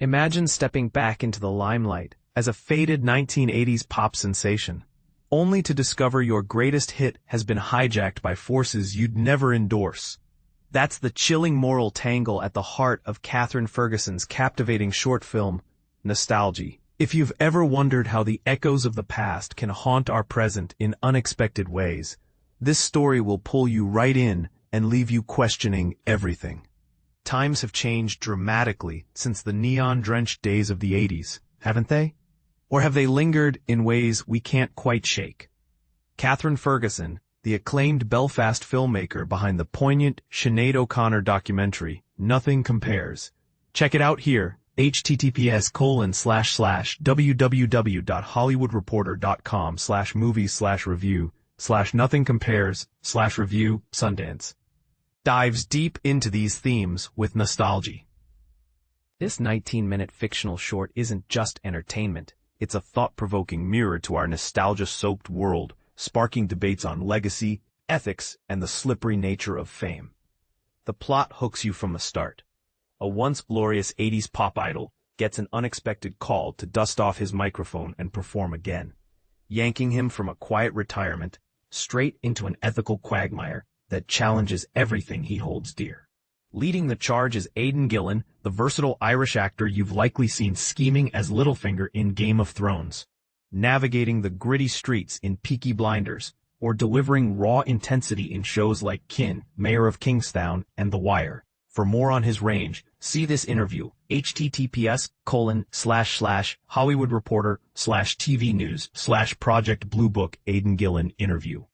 Imagine stepping back into the limelight as a faded 1980s pop sensation, only to discover your greatest hit has been hijacked by forces you'd never endorse. That's the chilling moral tangle at the heart of Kathryn Ferguson's captivating short film, Nostalgie. If you've ever wondered how the echoes of the past can haunt our present in unexpected ways, this story will pull you right in and leave you questioning everything. Times have changed dramatically since the neon-drenched days of the 80s, haven't they? Or have they lingered in ways we can't quite shake? Kathryn Ferguson, the acclaimed Belfast filmmaker behind the poignant Sinead O'Connor documentary, Nothing Compares. Check it out here, https://www.hollywoodreporter.com/movies/review/nothing-compares/review Sundance. Dives deep into these themes with Nostalgie. This 19-minute fictional short isn't just entertainment, it's a thought-provoking mirror to our nostalgia-soaked world, sparking debates on legacy, ethics, and the slippery nature of fame. The plot hooks you from the start. A once glorious 80s pop idol gets an unexpected call to dust off his microphone and perform again, yanking him from a quiet retirement straight into an ethical quagmire that challenges everything he holds dear. Leading the charge is Aidan Gillen, the versatile Irish actor you've likely seen scheming as Littlefinger in Game of Thrones, navigating the gritty streets in Peaky Blinders, or delivering raw intensity in shows like Kin, Mayor of Kingstown, and The Wire. For more on his range, see this interview, https://hollywoodreporter/tvnews/Project Blue Book Aidan Gillen interview.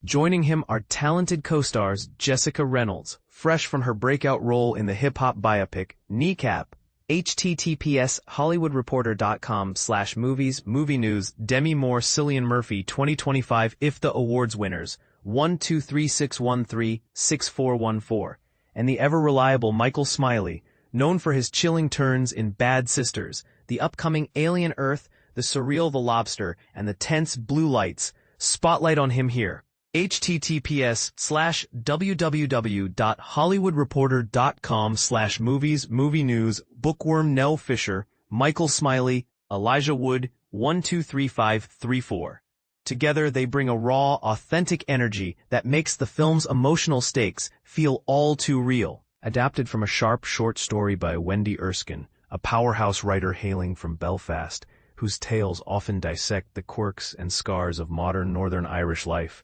Joining him are talented co-stars Jessica Reynolds, fresh from her breakout role in the hip-hop biopic Kneecap, https://hollywoodreporter.com/movies/movie-news Demi Moore Cillian Murphy 2025 IFTA Awards winners 12361364414, and the ever-reliable Michael Smiley, known for his chilling turns in Bad Sisters, the upcoming Alien Earth, the surreal The Lobster, and the tense Blue Lights. Spotlight on him here. https://www.hollywoodreporter.com/movies/movie-news Bookworm Nell Fisher, Michael Smiley, Elijah Wood 123534. Together they bring a raw, authentic energy that makes the film's emotional stakes feel all too real. Adapted from a sharp short story by Wendy Erskine, a powerhouse writer hailing from Belfast, whose tales often dissect the quirks and scars of modern Northern Irish life,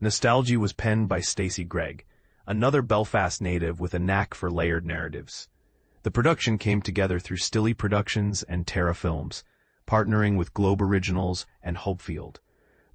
Nostalgie was penned by Stacey Gregg, another Belfast native with a knack for layered narratives. The production came together through Bastille Productions and Terra Films, partnering with Globe Originals and Hopefield.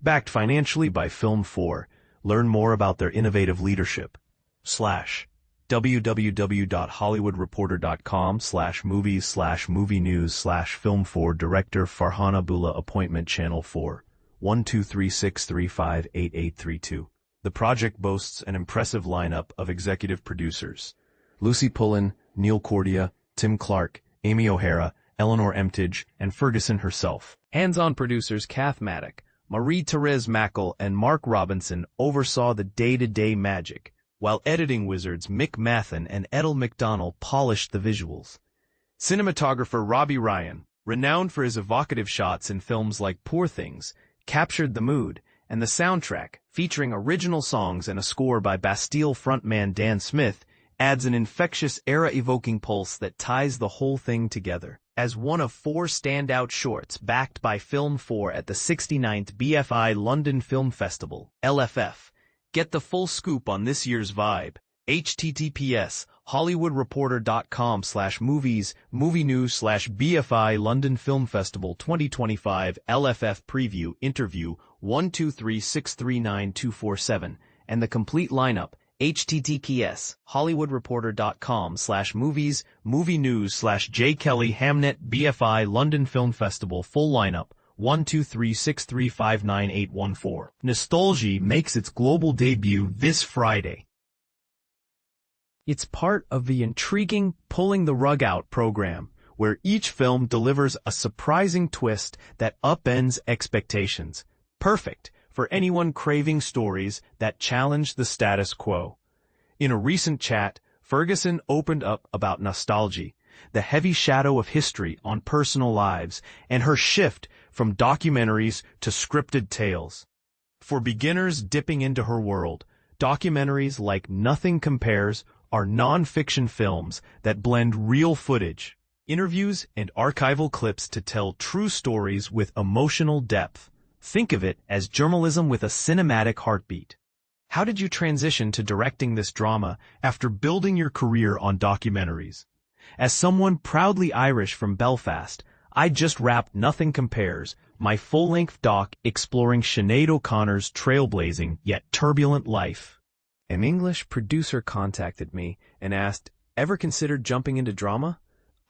Backed financially by Film 4, learn more about their innovative leadership. www.hollywoodreporter.com/movies/movie-news/Film 4 Director Farhana Bula Appointment Channel 4 12363358832. The project boasts an impressive lineup of executive producers: Lucy Pullen, Neil Cordia, Tim Clark, Amy O'Hara, Eleanor Emtage, and Ferguson herself. Hands-on producers Kath Maddock, Marie-Therese Mackel, and Mark Robinson oversaw the day-to-day magic, while editing wizards Mick Mathen and Edel McDonnell polished the visuals. Cinematographer Robbie Ryan, renowned for his evocative shots in films like Poor Things, captured the mood, and the soundtrack, featuring original songs and a score by Bastille frontman Dan Smith, adds an infectious era-evoking pulse that ties the whole thing together. As one of 4 standout shorts backed by Film 4 at the 69th BFI London Film Festival, LFF, get the full scoop on this year's vibe. https://hollywoodreporter.com/movies/movie-news/BFI London Film Festival 2025 LFF Preview Interview 123639247, and the complete lineup, https://hollywoodreporter.com/movies/movie-news/J Kelly Hamnet BFI London Film Festival Full Lineup 12363598814. Nostalgie makes its global debut this Friday. It's part of the intriguing Pulling the Rug Out program, where each film delivers a surprising twist that upends expectations. Perfect for anyone craving stories that challenge the status quo. In a recent chat, Ferguson opened up about Nostalgie, the heavy shadow of history on personal lives, and her shift from documentaries to scripted tales. For beginners dipping into her world, documentaries like Nothing Compares are non-fiction films that blend real footage, interviews, and archival clips to tell true stories with emotional depth. Think of it as journalism with a cinematic heartbeat. How did you transition to directing this drama after building your career on documentaries? As someone proudly Irish from Belfast, I just wrapped Nothing Compares, my full-length doc exploring Sinead O'Connor's trailblazing yet turbulent life. An English producer contacted me and asked, "Ever considered jumping into drama?"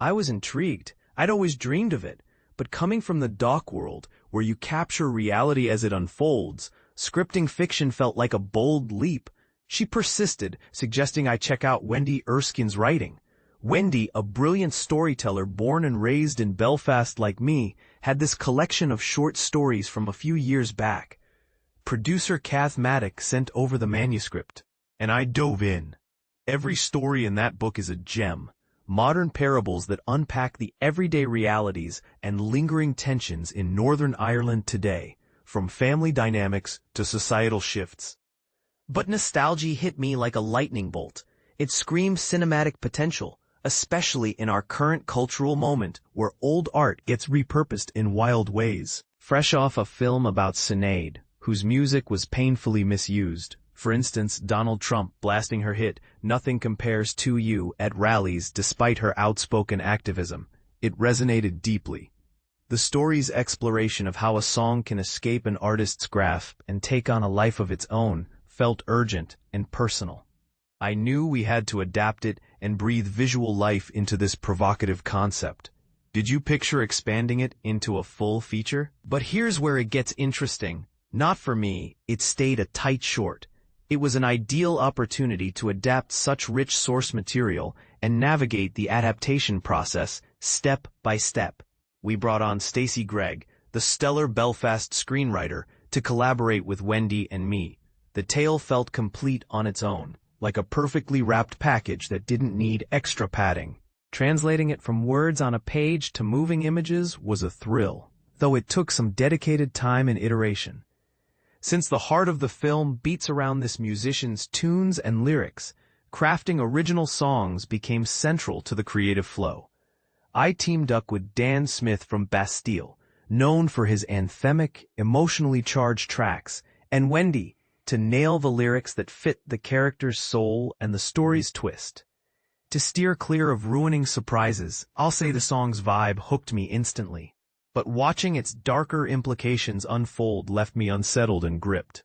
I was intrigued. I'd always dreamed of it, but coming from the doc world, where you capture reality as it unfolds, scripting fiction felt like a bold leap. She persisted, suggesting I check out Wendy Erskine's writing. Wendy, a brilliant storyteller born and raised in Belfast like me, had this collection of short stories from a few years back. Producer Kath Maddock sent over the manuscript, and I dove in. Every story in that book is a gem. Modern parables that unpack the everyday realities and lingering tensions in Northern Ireland today, from family dynamics to societal shifts. But Nostalgie hit me like a lightning bolt. It screamed cinematic potential, especially in our current cultural moment where old art gets repurposed in wild ways. Fresh off a film about Sinead, whose music was painfully misused. For instance, Donald Trump blasting her hit Nothing Compares to You at rallies despite her outspoken activism. It resonated deeply. The story's exploration of how a song can escape an artist's grasp and take on a life of its own felt urgent and personal. I knew we had to adapt it and breathe visual life into this provocative concept. Did you picture expanding it into a full feature? But here's where it gets interesting. Not for me, it stayed a tight short. It was an ideal opportunity to adapt such rich source material and navigate the adaptation process step by step. We brought on Stacey Gregg, the stellar Belfast screenwriter, to collaborate with Wendy and me. The tale felt complete on its own, like a perfectly wrapped package that didn't need extra padding. Translating it from words on a page to moving images was a thrill, though it took some dedicated time and iteration. Since the heart of the film beats around this musician's tunes and lyrics, crafting original songs became central to the creative flow. I teamed up with Dan Smith from Bastille, known for his anthemic, emotionally charged tracks, and Wendy, to nail the lyrics that fit the character's soul and the story's twist. To steer clear of ruining surprises, I'll say the song's vibe hooked me instantly. But watching its darker implications unfold left me unsettled and gripped.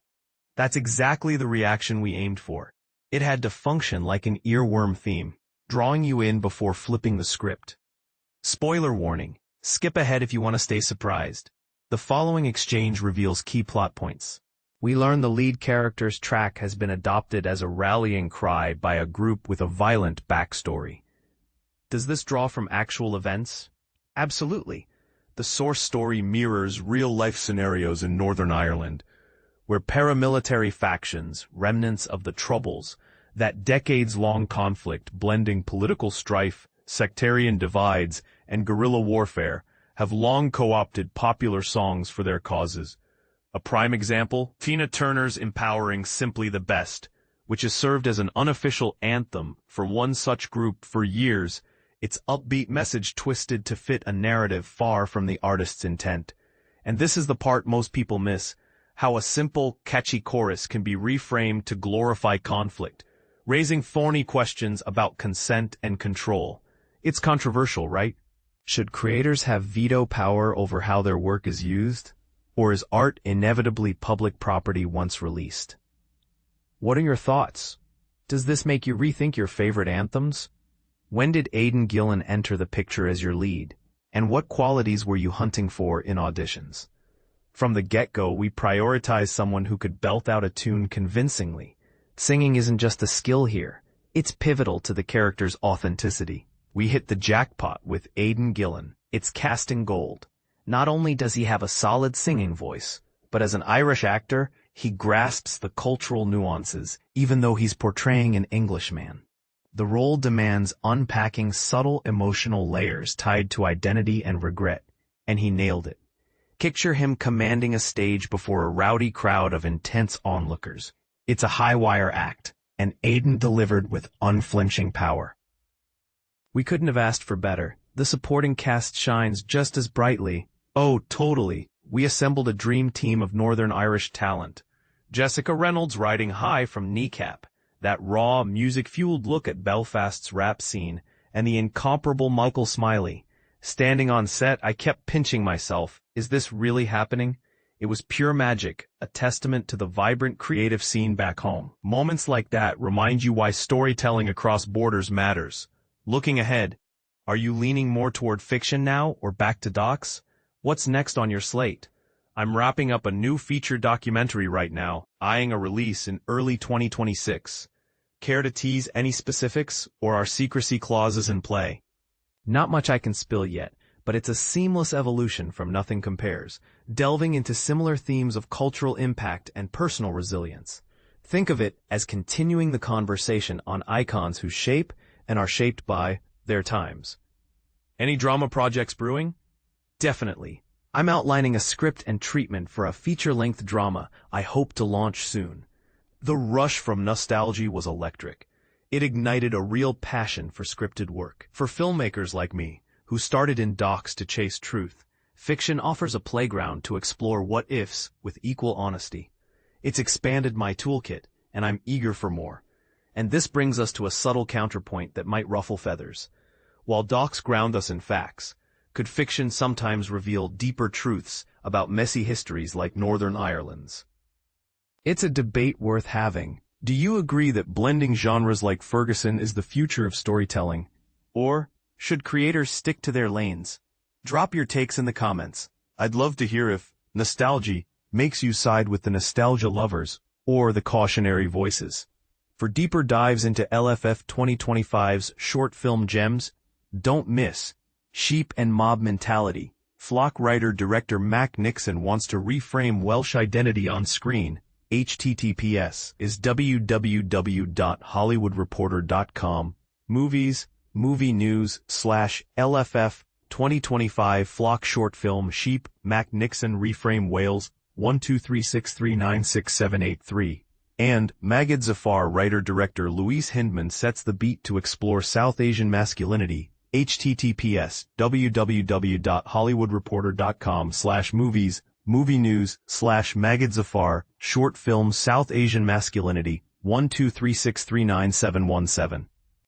That's exactly the reaction we aimed for. It had to function like an earworm theme, drawing you in before flipping the script. Spoiler warning, skip ahead if you want to stay surprised. The following exchange reveals key plot points. We learn the lead character's track has been adopted as a rallying cry by a group with a violent backstory. Does this draw from actual events? Absolutely. The source story mirrors real-life scenarios in Northern Ireland, where paramilitary factions, remnants of the Troubles, that decades-long conflict blending political strife, sectarian divides, and guerrilla warfare, have long co-opted popular songs for their causes. A prime example, Tina Turner's empowering Simply the Best, which has served as an unofficial anthem for one such group for years, its upbeat message twisted to fit a narrative far from the artist's intent. And this is the part most people miss, how a simple, catchy chorus can be reframed to glorify conflict, raising thorny questions about consent and control. It's controversial, right? Should creators have veto power over how their work is used? Or is art inevitably public property once released? What are your thoughts? Does this make you rethink your favorite anthems? When did Aidan Gillen enter the picture as your lead? And what qualities were you hunting for in auditions? From the get-go, we prioritized someone who could belt out a tune convincingly. Singing isn't just a skill here. It's pivotal to the character's authenticity. We hit the jackpot with Aidan Gillen. It's casting gold. Not only does he have a solid singing voice, but as an Irish actor, he grasps the cultural nuances, even though he's portraying an Englishman. The role demands unpacking subtle emotional layers tied to identity and regret, and he nailed it. Picture him commanding a stage before a rowdy crowd of intense onlookers. It's a high-wire act, and Aidan delivered with unflinching power. We couldn't have asked for better. The supporting cast shines just as brightly. Oh, totally. We assembled a dream team of Northern Irish talent. Jessica Reynolds riding high from Kneecap, that raw, music-fueled look at Belfast's rap scene, and the incomparable Michael Smiley. Standing on set, I kept pinching myself. Is this really happening? It was pure magic, a testament to the vibrant creative scene back home. Moments like that remind you why storytelling across borders matters. Looking ahead, are you leaning more toward fiction now or back to docs? What's next on your slate? I'm wrapping up a new feature documentary right now, eyeing a release in early 2026. Care to tease any specifics, or are secrecy clauses in play? Not much I can spill yet, but it's a seamless evolution from Nothing Compares, delving into similar themes of cultural impact and personal resilience. Think of it as continuing the conversation on icons who shape and are shaped by their times. Any drama projects brewing? Definitely. I'm outlining a script and treatment for a feature-length drama I hope to launch soon. The rush from Nostalgie was electric. It ignited a real passion for scripted work. For filmmakers like me, who started in docs to chase truth, fiction offers a playground to explore what-ifs with equal honesty. It's expanded my toolkit, and I'm eager for more. And this brings us to a subtle counterpoint that might ruffle feathers. While docs ground us in facts, could fiction sometimes reveal deeper truths about messy histories like Northern Ireland's? It's a debate worth having. Do you agree that blending genres like Ferguson is the future of storytelling? Or should creators stick to their lanes? Drop your takes in the comments. I'd love to hear if Nostalgie makes you side with the nostalgia lovers or the cautionary voices. For deeper dives into LFF 2025's short film gems, don't miss Sheep and Mob Mentality. Flock writer-director Mac Nixon wants to reframe Welsh identity on screen. https is www.hollywoodreporter.com. Movies, movie news /LFF 2025 Flock short film Sheep, Mac Nixon reframe Wales, 12363967883. And Magid Zafar writer-director Louise Hindman sets the beat to explore South Asian masculinity. https www.hollywoodreporter.com/movies, movie news /Magid Zafar, short film South Asian masculinity, 123639717.